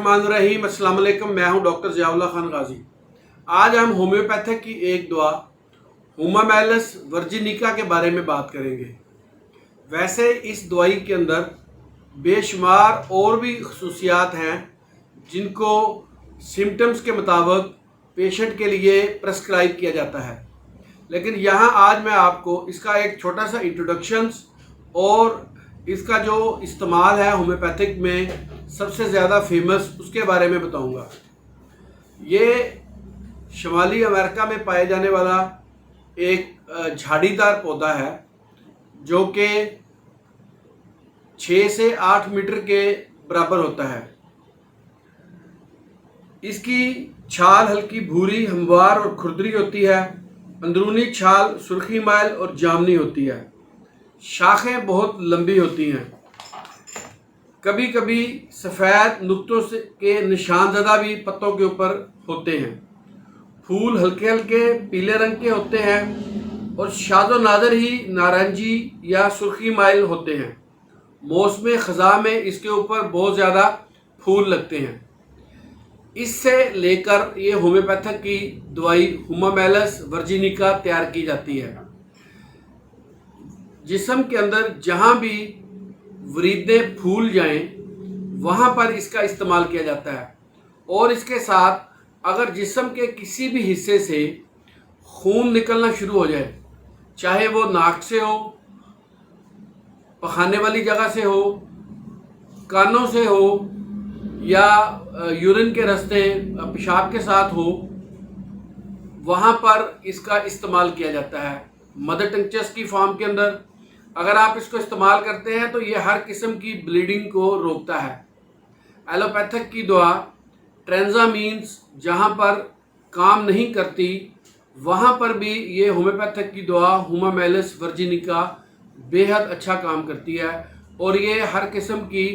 बिस्मिल्लाहिर्रहमानिर्रहीम। अस्सलाम वालेकुम। मैं हूं डॉक्टर ज़ियाउल्लाह खान गाजी। आज हम होम्योपैथिक की एक दवा हुमामेलस वर्जिनिका के बारे में बात करेंगे। वैसे इस दवाई के अंदर बेशुमार और भी खसूसियात हैं जिनको सिम्टम्स के मुताबिक पेशेंट के लिए प्रेस्क्राइब किया जाता है, लेकिन यहाँ आज मैं आपको इसका एक छोटा सा इंट्रोडक्शंस और इसका जो इस्तेमाल है होम्योपैथिक में सबसे ज़्यादा फेमस उसके बारे में बताऊंगा। ये शुमाली अमेरिका में पाए जाने वाला एक झाड़ीदार पौधा है जो कि 6 से 8 मीटर के बराबर होता है। इसकी छाल हल्की भूरी, हमवार और खुरदरी होती है। अंदरूनी छाल सुर्खी माइल और जामनी होती है। शाखें बहुत लंबी होती हैं। कभी कभी सफ़ेद नुक्तों से के निशानज़दा भी पत्तों के ऊपर होते हैं। फूल हल्के हल्के पीले रंग के होते हैं और शादो नादर ही नारंगी या सुर्खी माइल होते हैं। मौसम ख़ज़ा में इसके ऊपर बहुत ज़्यादा फूल लगते हैं। इससे लेकर ये होम्योपैथिक की दवाई हुमामेलस वर्जिनिका तैयार की जाती है। जिस्म के अंदर जहाँ भी वरीदें फूल जाएं वहाँ पर इसका इस्तेमाल किया जाता है। और इसके साथ अगर जिस्म के किसी भी हिस्से से खून निकलना शुरू हो जाए, चाहे वो नाक से हो, पखाने वाली जगह से हो, कानों से हो या यूरिन के रास्ते पेशाब के साथ हो, वहाँ पर इसका इस्तेमाल किया जाता है। मदर टिंक्चर्स की फॉर्म के अंदर अगर आप इसको इस्तेमाल करते हैं तो ये हर किस्म की ब्लीडिंग को रोकता है। एलोपैथिक की दवा ट्रेंजामीन्स जहाँ पर काम नहीं करती वहाँ पर भी ये होम्योपैथिक की दवा हुमामेलस वर्जिनिका बेहद अच्छा काम करती है और ये हर किस्म की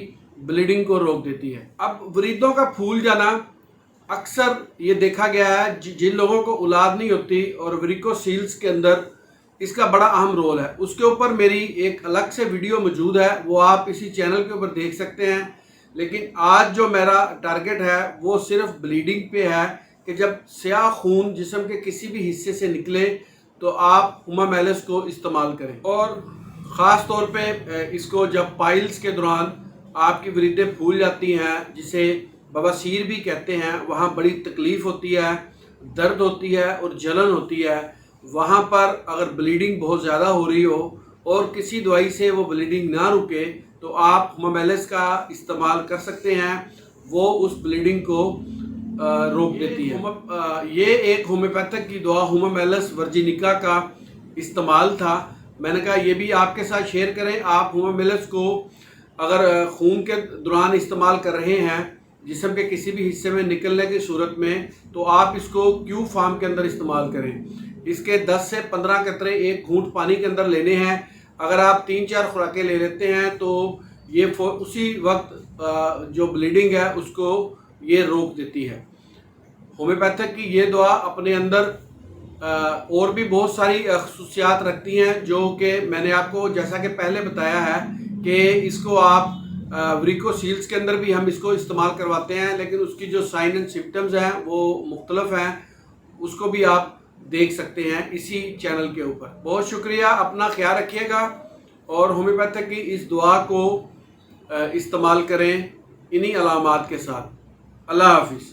ब्लीडिंग को रोक देती है। अब वरीदों का फूल जाना अक्सर ये देखा गया है जिन लोगों को औलाद नहीं होती और वेरिकोसील्स के अंदर इसका बड़ा अहम रोल है। उसके ऊपर मेरी एक अलग से वीडियो मौजूद है, वो आप इसी चैनल के ऊपर देख सकते हैं। लेकिन आज जो मेरा टारगेट है वो सिर्फ ब्लीडिंग पे है कि जब स्याह खून जिस्म के किसी भी हिस्से से निकले तो आप हुमामेलस को इस्तेमाल करें। और ख़ास तौर पे इसको जब पाइल्स के दौरान आपकी वरीदें फूल जाती हैं, जिसे बवासीर भी कहते हैं, वहाँ बड़ी तकलीफ़ होती है, दर्द होती है और जलन होती है। वहाँ पर अगर ब्लीडिंग बहुत ज़्यादा हो रही हो और किसी दवाई से वो ब्लीडिंग ना रुके तो आप हुमामेलस का इस्तेमाल कर सकते हैं। वो उस ब्लीडिंग को रोक देती है। ये एक होम्योपैथिक की दवा हुमामेलस वर्जिनिका का इस्तेमाल था। मैंने कहा ये भी आपके साथ शेयर करें। आप हुमामेलस को अगर खून के दौरान इस्तेमाल कर रहे हैं जिस्म के किसी भी हिस्से में निकलने की सूरत में, तो आप इसको क्यू फॉर्म के अंदर इस्तेमाल करें। इसके 10 से 15 कतरे एक घूंट पानी के अंदर लेने हैं। अगर आप 3-4 खुराकें ले लेते हैं तो ये उसी वक्त जो ब्लीडिंग है उसको ये रोक देती है। होम्योपैथिक की ये दवा अपने अंदर और भी बहुत सारी खसूसियात रखती हैं जो कि मैंने आपको जैसा कि पहले बताया है कि इसको आप वेरिकोसील्स के अंदर भी हम इसको इस्तेमाल करवाते हैं, लेकिन उसकी जो साइन एंड सिम्टम्स हैं वो मुख्तलिफ हैं। उसको भी आप देख सकते हैं इसी चैनल के ऊपर। बहुत शुक्रिया, अपना ख्याल रखिएगा और होम्योपैथिक की इस दुआ को इस्तेमाल करें इन्हीं अलामात के साथ। अल्लाह हाफिज़।